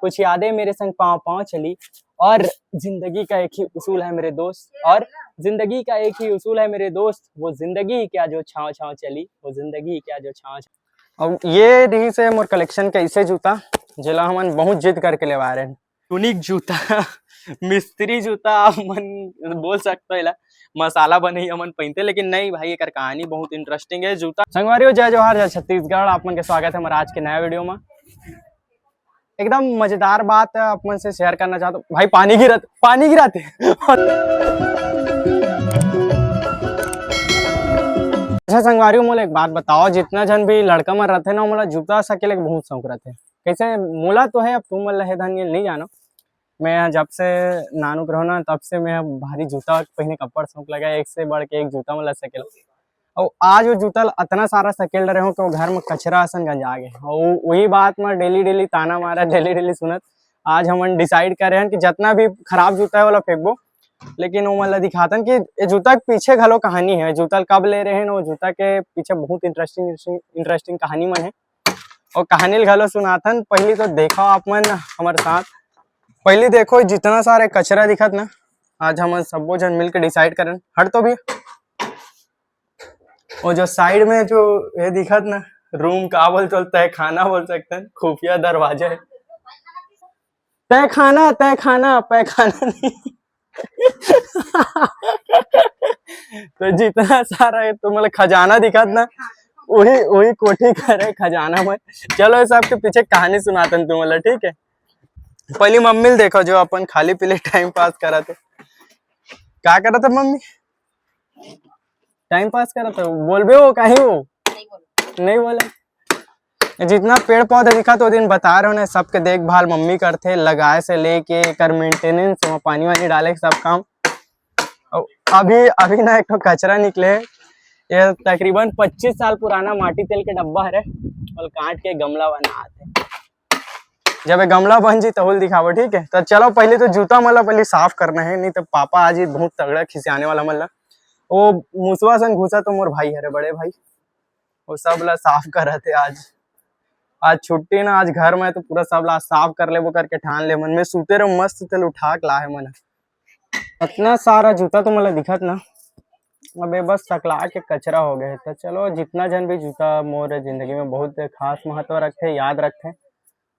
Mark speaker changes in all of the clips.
Speaker 1: कुछ यादें मेरे संग पाँव पाँव चली, और जिंदगी का एक ही उसूल है मेरे दोस्त, और जिंदगी का एक ही उसूल है मेरे दोस्त, वो जिंदगी क्या जो छाँव छाँव चली, वो जिंदगी क्या जो छाँव छाँव। और ये रही से मोर कलेक्शन के ऐसे जूता जिला हमन बहुत जिद करके ले आ रहे हैं। यूनिक जूता मिस्त्री जूता मन बोल सकते हो, मसाला बने हमन पहनते, लेकिन नहीं भाई एक कहानी बहुत इंटरेस्टिंग है जूता। संगवारियों जय जोहार जय छत्तीसगढ़, आप मन के स्वागत है हमारा आज के नया वीडियो में। एकदम मजेदार बात आप मन से शेयर करना चाहता हूँ। भाई पानी गिराते अच्छा संगवारियों मोला एक बात बताओ, जितना जन भी लड़का मन रहते ना मोला जूता सकेले के बहुत शौक रहते। कैसे मोला तो है, अब तुम मन लहे धन नहीं जानो, मैं जब से नानू रहो ना तब से मैं भारी जूता पहने कपड़ शौक लगा, एक से बढ़ के एक जूता मला सकेल। और आज वो जूता इतना सारा सकेल रहे हो कि वो घर में कचरा असन गंजा गए, और वही बात में डेली ताना मारा, डेली सुनत। आज हम डिसाइड कर रहे हैं कि जितना भी खराब जूता है वाला फेंकबो, लेकिन वो मतलब दिखातन कि ये जूता के पीछे घलो कहानी है, जूता कब ले रहे हैं वो जूता के पीछे बहुत इंटरेस्टिंग कहानी मन है, और कहानी घलो सुनाथन। पहली तो देखो आप मन हमारे साथ, पहले देखो जितना सारे कचरा दिखत ना, आज हम सबो जन मिलकर डिसाइड करें। हट तो भी और जो साइड में जो ये दिखत ना, रूम का बोलते तय खाना बोल सकते हैं, खुफिया दरवाजा है। तय खाना पैखाना नहीं तो जितना सारा है तो मतलब खजाना दिखत ना, वही कोठी करे खजाना में। चलो इस आपके पीछे कहानी सुनाते हैं तुम, ठीक है। पहली मम्मी देखो जो अपन खाली पीले टाइम पास करा थे। क्या करा था मम्मी? टाइम पास करा था। बोलबे हो कहीं हो नहीं बोले। जितना पेड़ पौधे दिखा तो दिन बता रहे हो ना, सबके देखभाल मम्मी करते, लगाए से लेके कर मेंटेनेंस, पानी वानी डाले सब काम। और अभी ना एक तो कचरा निकले, ये तकरीबन 25 साल पुराना माटी तेल के डब्बा है, और काट के गमला बनाते। जब ये गमला बन जी तो दिखावो, ठीक है। तो चलो पहले तो जूता मला पहले साफ करना है, नहीं तो पापा आज ही बहुत तगड़ा खिसियाने वाला मला। वो मुसवा सन घुसा तो मोर भाई है बड़े भाई, वो सब ला साफ कर रहे थे। आज छुट्टी ना, आज घर में तो पूरा सब ला साफ कर ले, वो करके ठान ले मन में सूते रहो मस्त तेल उठा के लाए मन। इतना सारा जूता तो मला दिखत ना, अबे बस सकला के कचरा हो गए। तो चलो जितना जन भी जूता मोर जिंदगी में बहुत खास महत्व रखते, याद रखते,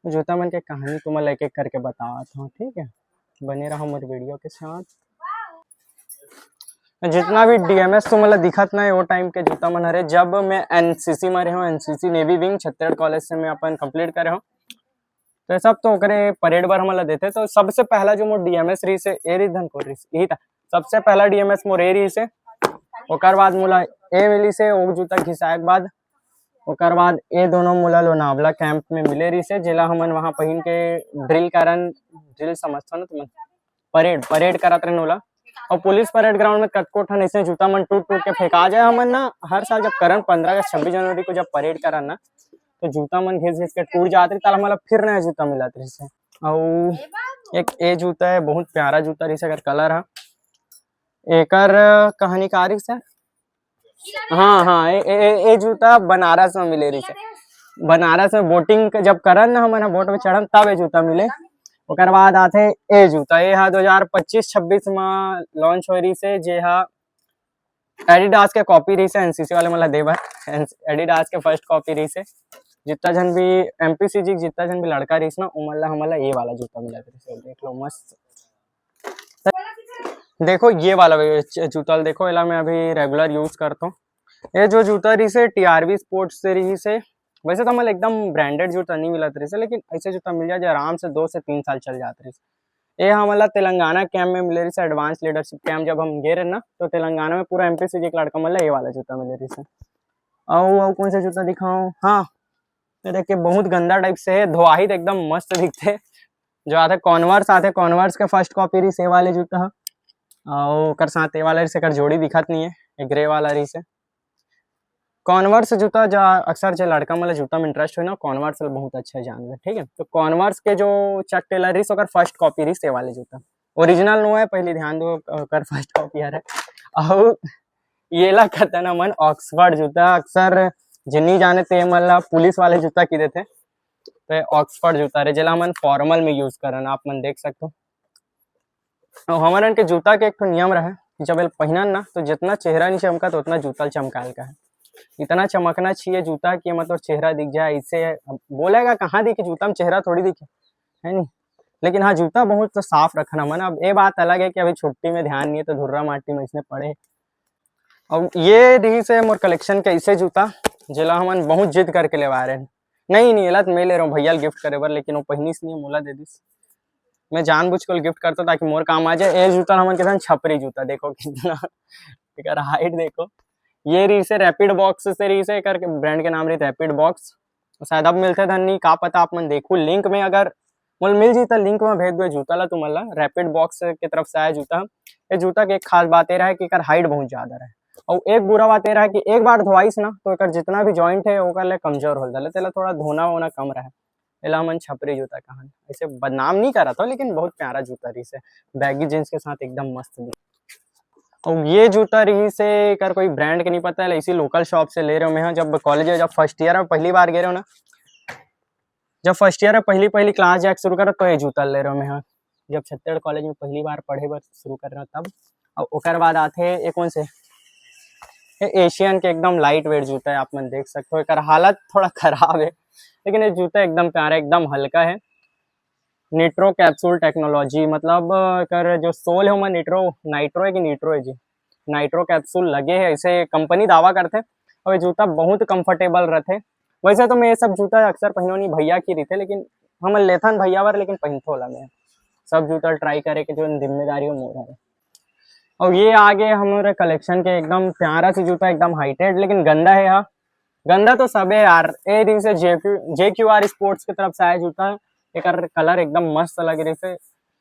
Speaker 1: जूता मन के कहानी तुम्हें एक एक करके बताता हूँ, ठीक है। बने रहो मेरे वीडियो के साथ। जितना भी डीएमएस तो मतलब दिखत ना, वो टाइम के जूता मन हरे। जब मैं एनसीसी में रहे हूँ, NCC navy wing Chhattisgarh college से मैं अपन कंप्लीट करे हूँ, तो सब तो करे परेड बार हमला देते। तो सबसे पहला जो मोर डीएमएस रही से ए धन को यही था, सबसे पहला डीएमएस मोर ए रही से। ओकर बाद मोला ए मिली से वो जूता घिसाए के बाद, ओकर बाद ये दोनों मोला लोनावला कैंप में मिले रही से, जिला हमन वहाँ पहन के ड्रिल समझता ना तुम, परेड करत रहे नोला। और पुलिस परेड ग्राउंड में कतको ठन ऐसे जूता मन टूट के फेंका जाए। हमन ना हर साल जब करन 15 या 26 जनवरी को जब परेड करन ना, तो जूता मन घिस के टूट जाते, तब हमारा फिर नया जूता मिला रही से। और एक ए जूता है, बहुत प्यारा जूता रही से, अगर कलर है एकर कहानीकारी सर। हाँ ये जूता बनारस में मिले रही से। बनारस में बोटिंग जब करन ना, हमन बोट में चढ़न तब ये जूता मिले। ओकर बाद आते ए जूता, ये 2025-26 में लॉन्च हो रही से, जे हा एडिडास के कॉपी रही से। एनसीसी वाले मतलब देवर एडिडास के फर्स्ट कॉपी रही से। जितना जन भी एमपीसीजी जितना जन भी लड़का रही ना, उमला हमला ये वाला जूता मिला रही। देख लो मस्त, देखो ये वाला जूता देखो, इला मैं अभी रेगुलर यूज करता हूँ। ये जो जूता रही से टीआरबी स्पोर्ट्स से रही से। वैसे तो मतलब एकदम ब्रांडेड जूता नहीं मिला रही से, लेकिन ऐसे जूता मिल जाए आराम से 2 से 3 साल चल जाते रही। ये हमारा तेलंगाना कैंप में मिले रही से, एडवांस लीडरशिप कैंप जब हम गए रहे ना, तो तेलंगाना में पूरा एमपीसीजी एक लड़का मतलब ये वाला जूता मिले रही से। और कौन सा जूता दिखाऊं? हाँ ये देखिए बहुत गंदा टाइप से है, धोआही तो एकदम मस्त दिखते। जो आते कॉन्वर्स के फर्स्ट कॉपी रही से वाले जूता, और साथ ये वाला से जोड़ी दिखत नहीं है, ग्रे वाला रही से। कॉन्वर्स जूता जो अक्सर जो लड़का मतलब जूता में इंटरेस्ट हो ना, कॉन्वर्स बहुत अच्छा जान ले, ठीक है। तो कॉन्वर्स के जो चक टेलर रही ओकर फर्स्ट कॉपी रही से वाले जूता, ओरिजिनल नो है, पहले ध्यान दो कर फर्स्ट कॉपी है। और ये ला कहता ना मन ऑक्सफर्ड जूता, अक्सर जिन्नी जाने ते मतलब पुलिस वाले जूता की देते। पे ऑक्सफोर्ड जूता रे जेला हमन फॉर्मल में यूज करन आप मन देख सकते हो। हमन के जूता के एक तो नियम रहे जब एल पहनन ना तो जितना चेहरा नहीं चमका तो उतना जूता चमकाल का है। इतना चमकना चाहिए जूता कि मतलब चेहरा दिख जाए। इससे बोलेगा कहाँ दिखे जूता में चेहरा थोड़ी दिखे है नहीं, लेकिन हाँ जूता बहुत तो साफ रखना मन। अब ये बात अलग है कि अभी छुट्टी में ध्यान नहीं है तो धुर्रा माटी में इसने पड़े। और ये रही से मोर कलेक्शन के ऐसे जूता जेला हमन बहुत जिद करके लेवा रहे हैं। नहीं एला तो मैं ले रहा हूँ भैया गिफ्ट करे बर, लेकिन वो पहनीस नहीं मोला दे दिस। मैं जानबूझ कर गिफ्ट करता ताकि मोर काम आ जाए। ये जूता हमन के छपरी जूता देखो कितना हाइट देखो। ये रही से रैपिड बॉक्स से रही से करके ब्रांड के नाम रही रैपिड बॉक्स। शायद अब मिलते धनी का पता आप मन देखो लिंक में, अगर मुल मिल जी तो लिंक में भेज दो जूता ला तुमला। रैपिड बॉक्स की तरफ से आया जूता। ये जूता के एक खास बात ये रहा है कि एकर हाइट बहुत ज्यादा रहे। और एक बुरा बात ये रहा है कि एक बार धोवाइस ना तो एकर जितना भी जॉइंट है ओकर ले कमजोर हो जाले, तेला थोड़ा धोना वोना कम रहे। एला हमन छपरी जूता कहन। ऐसे बदनाम नहीं करा था, लेकिन बहुत प्यारा जूता रही से बैगी जींस के साथ एकदम मस्त दिख। और ये जूता रही से कर कोई ब्रांड के नहीं पता है, इसी लोकल शॉप से ले रहे हो। मैं जब कॉलेज जब फर्स्ट ईयर में पहली बार गए रहे हो ना, जब फर्स्ट ईयर में पहली क्लास जाके शुरू करो तो ये जूता ले रहे हो। मैं जब छत्तीसगढ़ कॉलेज में पहली बार पढ़े बर शुरू कर रहा हूँ तब। और ओकर बाद आते ये कौन से एशियन के एकदम लाइट वेट जूता है। आप मन देख सकते हो एकर हालत थोड़ा खराब है, लेकिन ये जूता एकदम प्यारा एकदम हल्का है। निट्रो कैप्सूल टेक्नोलॉजी मतलब कर जो सोल है वो नाइट्रो है कि नीट्रो है जी, नाइट्रो कैप्सूल लगे है ऐसे कंपनी दावा करते। और ये जूता बहुत कंफर्टेबल रहते। वैसे तो मैं ये सब जूता अक्सर पहनो नहीं भैया की रहते, लेकिन हम लेथन भैया बर लेकिन पहनतो ला मैं सब जूता ट्राई करे के जो जिम्मेदारी हो मोर है। और ये आगे हमारे कलेक्शन के एकदम प्यारा से जूता एकदम हाइटेड लेकिन गंदा है। यहाँ गंदा तो सब है यार। ए दिन से JQR स्पोर्ट्स की तरफ से आया जूता है। एक कलर एकदम मस्त लग रही से।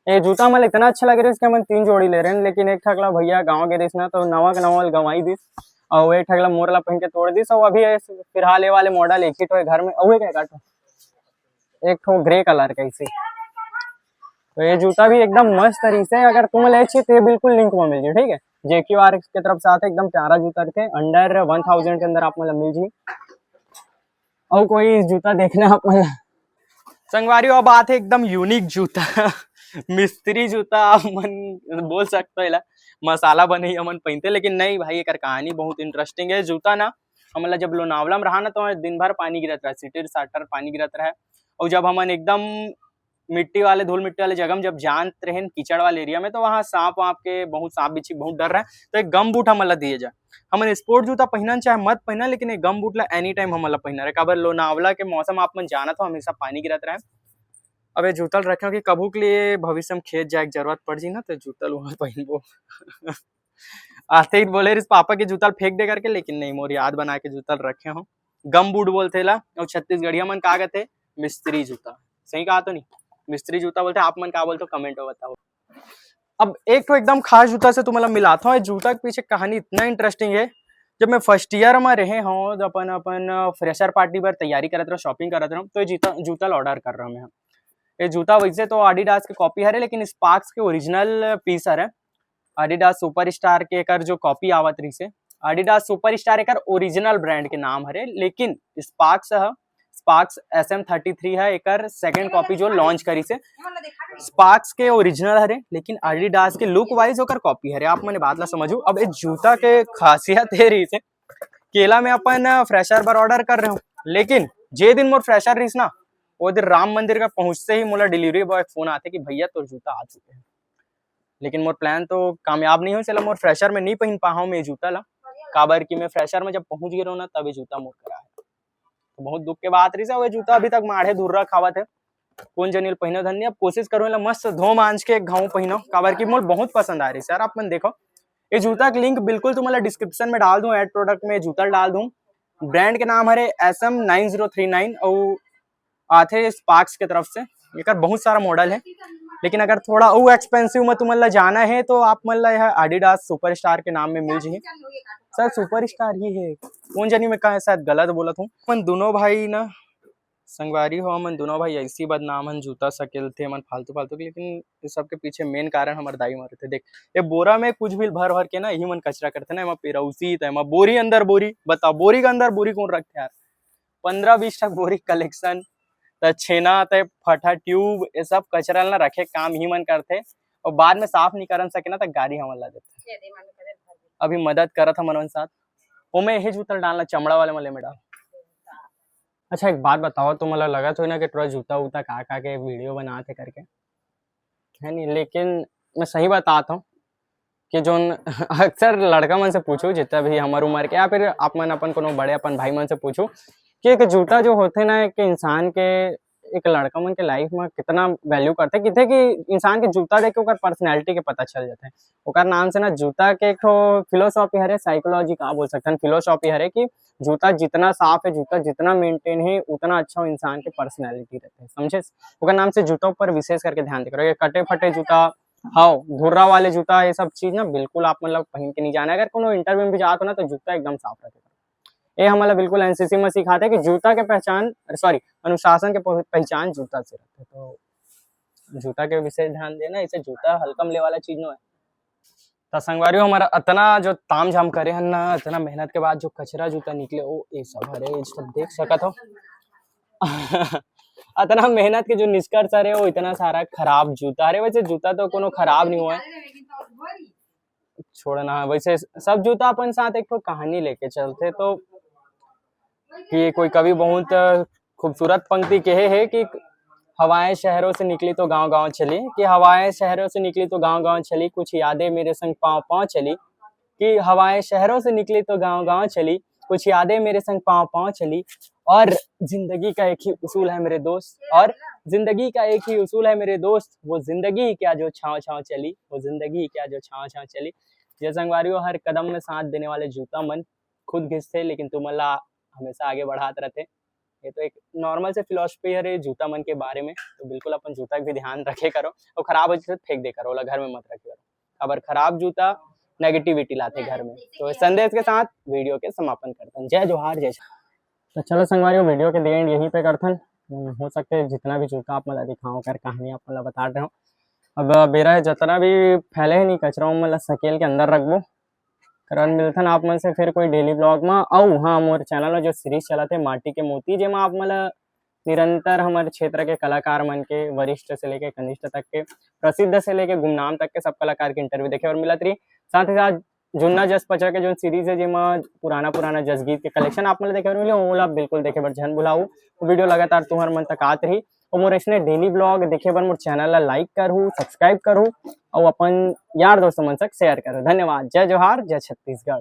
Speaker 1: ये जूता मतलब इतना अच्छा लग रहा है कि हम 3 जोड़ी ले रहे हैं, लेकिन एक ठगला भैया गाँव के दिस ना तो नवा गंवाई दिस और एक ठगला मोरला पहन के तोड़ दिस। और अभी फिलहाल ये वाले मॉडल एक ही तो है घर में। और क्या काटो एक ठो ग्रे कलर कैसे। तो ये जूता भी एकदम मस्त तरीके से अगर तुम ले चाहिए तो ये बिल्कुल लिंक में मिल जाए, ठीक है। JQR की तरफ से आते एकदम प्यारा जूता रहते अंडर 1000 के अंदर आप मतलब मिल जाए। और कोई जूता देखना आप मतलब संगवारी अब बात है एकदम यूनिक जूता मिस्त्री जूता आप मन बोल सकते हो। मसाला बने हमन पहनते, लेकिन नहीं भाई एक कहानी बहुत इंटरेस्टिंग है। जूता ना हमला जब लोनावला में रहा ना तो दिन भर पानी गिरत रहा, सिटर साटर पानी गिरत रहा। और जब हमन एकदम धूल मिट्टी वाले जगह में जब जानत रहे कीचड़ वाले एरिया में तो वहाँ सांप वाप के बहुत सांप बिच्छी बहुत डर रहा है। तो एक गम बूट हमला दिए जाए। हमन स्पोर्ट जूता पहनन चाहे मत पहना, लेकिन एक गम बूट ला एनी टाइम हमला पहना रहे। काबर लोनावला के मौसम आप मन जाना तो हमेशा पानी गिरत रहे। अब ये जूतल रखे कि कभू के लिए भविष्य में खेत जाए जरूरत पड़ जी ना तो जूतल वहां पहनबो आते ही बोले पापा के जूतल फेंक दे करके, लेकिन नहीं मोर याद बना के जूतल रखे हो। गम बूट बोलते ला। और छत्तीसगढ़िया मन का कहते मिस्त्री जूता, सही कहा तो नहीं मिस्त्री जूता बोलते। आप मन का बोलते कमेंट में बताओ। अब एक तो एकदम खास जूता से तुम्हें मिलाता हूँ। जूता के पीछे कहानी इतना इंटरेस्टिंग है। जब मैं फर्स्ट ईयर में रहे हूँ तो अपन फ्रेशर पार्टी पर तैयारी करते रहो, शॉपिंग करते रहो, तो जूता ऑर्डर कर रहा हूँ मैं। ये जूता वैसे तो एडिडास के कॉपी है, लेकिन स्पार्क्स के ओरिजिनल पीस है। एडिडास सुपरस्टार के कर जो कॉपी आवत रही से एडिडास सुपरस्टार एक ओरिजिनल ब्रांड के नाम है, लेकिन स्पार्क्स SM33 है एक सेकंड कॉपी जो लॉन्च करी से। स्पार्क्स के ओरिजिनल है, लेकिन एडिडास के लुक वाइज होकर कॉपी है। आप मैंने बात ला समझू। अब ये जूता के खासियत है रही से केला में अपन फ्रेशर पर ऑर्डर कर रहे हो, लेकिन जे दिन मोर फ्रेशर रही ना वो दिन राम मंदिर का पहुंचते ही मोला डिलीवरी बॉय फोन आते कि भैया तो जूता आ चुके हैं। लेकिन मोर प्लान तो कामयाब नहीं हो चला। मोर फ्रेशर में नहीं पहन पाऊँ मैं जूता ला, काबर की मैं फ्रेशर में जब पहुंच गया रहा ना तब ये जूता मोर करा है। तो बहुत दुख के बात रही से जूता अभी तक माढ़े धुर्रा खावत है। कौन जनिल पहनो धन्य। अब कोशिश करो मस्त धो मांझ के घाव पहनो, काबर की मोर बहुत पसंद आ रही सर। आप मन देखो ये जूता का लिंक बिल्कुल तुम्हारा डिस्क्रिप्शन में डाल दूं, एड प्रोडक्ट में जूता डाल दूं। ब्रांड के नाम है SM9039 और आते स्पार्क्स की तरफ से। एक बहुत सारा मॉडल है, लेकिन अगर थोड़ा वो एक्सपेंसिव में तुम्हें जाना है तो आप मतलब यह एडिडास सुपरस्टार के नाम में मिल जाए। सर सुपरस्टार ही है, कौन जानी मैं कहा शायद गलत बोला हूँ। अपन दोनों भाई ना संगवारी हो, मन दोनों भाई ऐसी बदनाम हम जूता सकेल थे मन फालतू फालतू के, लेकिन इस सब के पीछे मेन कारण हमारे दाई मारे थे। देख ये बोरा में कुछ भी भर भर के ना यही मन कचरा करते ना, पेरौसी तो बोरी अंदर बोरी। बताओ बोरी के अंदर बोरी कौन रखते यार। 15-20 तक बोरी कलेक्शन तो छेना ते फटा ट्यूब ये सब कचरा ना रखे काम ही मन करते और बाद में साफ नहीं कर सके ना तो गाड़ी हमन ला देते। अभी मदद करा था मनवन साथ ओमे यही जूता डालना चमड़ा वाले मले में डाल। अच्छा एक बात बताओ तो मतलब लगा तो ना कि थोड़ा जूता वूता का के वीडियो बनाते करके है नहीं, लेकिन मैं सही बताता हूँ कि जो अक्सर लड़का मन से पूछू जितना भी हमार उम्र के या फिर आप मन अपन कोनो बड़े अपन भाई मन से पूछू कि एक जूता जो होते ना एक इंसान के एक लड़का मन के लाइफ में कितना वैल्यू करते कितने कि इंसान के जूता देख के ओकर पर्सनैलिटी के पता चल जाते हैं। ओकर नाम से ना जूता के एक ठो फिलोसॉफी हरे साइकोलॉजी का बोल सकते हैं फिलोसॉफी हरे कि जूता जितना साफ है जूता जितना मेंटेन है उतना अच्छा इंसान के पर्सनैलिटी रहते हैं समझे। ओकर नाम से जूता पर विशेष करके ध्यान दे ये कटे फटे जूता हाँ धुर्रा वाले जूता ये सब चीज ना बिल्कुल आप मतलब पहन के नहीं जाना। अगर कोनो इंटरव्यू में भी जाते हो ना तो जूता एकदम साफ रखेगा। ये हमारा बिल्कुल एनसीसी में सिखाते हैं कि जूता के पहचान सॉरी अनुशासन के पहचान जूता से रहते। तो जूता के विशेष ध्यान देना इसे जूता हल्का ले वाला चीज नो है। तो संगवारियों हमारा इतना जो ताम झाम करे हैं ना इतना मेहनत के बाद जो कचरा जूता निकले ओ ये सब हरे ये सब देख सकत हो इतना मेहनत के जो निष्कर्ष है वो इतना सारा खराब जूता अरे वैसे जूता तो कोनो खराब नहीं हुआ है छोड़ना वैसे सब जूता अपन साथ एक तो कहानी लेके चलते। तो कि कोई कवि बहुत खूबसूरत पंक्ति कहे है कि हवाएं शहरों से निकली तो गांव गांव चली कि हवाएं शहरों से निकली तो गांव गांव चली कुछ यादें मेरे संग पांव पांव चली कि हवाएं शहरों से निकली तो गांव गांव चली कुछ यादें मेरे संग पांव पांव चली और जिंदगी का एक ही उसूल है मेरे दोस्त और जिंदगी का एक ही उसूल है मेरे दोस्त वो जिंदगी क्या जो छाँव छाँव चली वो जिंदगी क्या जो छाँव छाँव चली। ये संगवारियों हर कदम में साथ देने वाले जूता मन खुद घिसते लेकिन तुम्हारा हमेशा आगे बढ़ाते रहते। ये तो एक नॉर्मल से फिलोसफी है जूता मन के बारे में। तो बिल्कुल अपन जूता भी ध्यान रखे करो और खराब हो जाए फेंक दे करो ओला घर में मत रखे करो अगर खराब जूता नेगेटिविटी लाते घर में। तो इस संदेश के साथ वीडियो के समापन करते हैं। जय जोहार जय। तो चलो संगवारियों वीडियो के एंड यहीं पे करते हैं। हो सकते है जितना भी जूता आप मतलब दिखाओ कर कहानी आप मतलब बता रहे हो अब मेरा जितना भी फैले ही नहीं कचरा मतलब सकेल के अंदर रखबो कारण मिलथन आप मन से फिर कोई डेली ब्लॉग में औ हाँ मोर चैनल में जो सीरीज चला थे माटी के मोती जेमा आप मतलब निरंतर हमारे क्षेत्र के कलाकार मन के वरिष्ठ से लेके कनिष्ठ तक के प्रसिद्ध से लेके गुमनाम तक के सब कलाकार के इंटरव्यू देखे और मिलत रही। साथ ही साथ जुन्ना जस पचा के जो सीरीज है जेमा पुराना जस गीत के कलेक्शन आप मतलब देखे और मिले ओला बिल्कुल देखे बर झन भुलाऊ वीडियो लगातार तुम्हार मन तक आत रही और मोर इसने डेली ब्लॉग देखे बर मोर चैनल ला लाइक करू सब्सक्राइब करू और अपन यार दोस्तों मन तक शेयर करो। धन्यवाद। जय जोहार जय छत्तीसगढ़।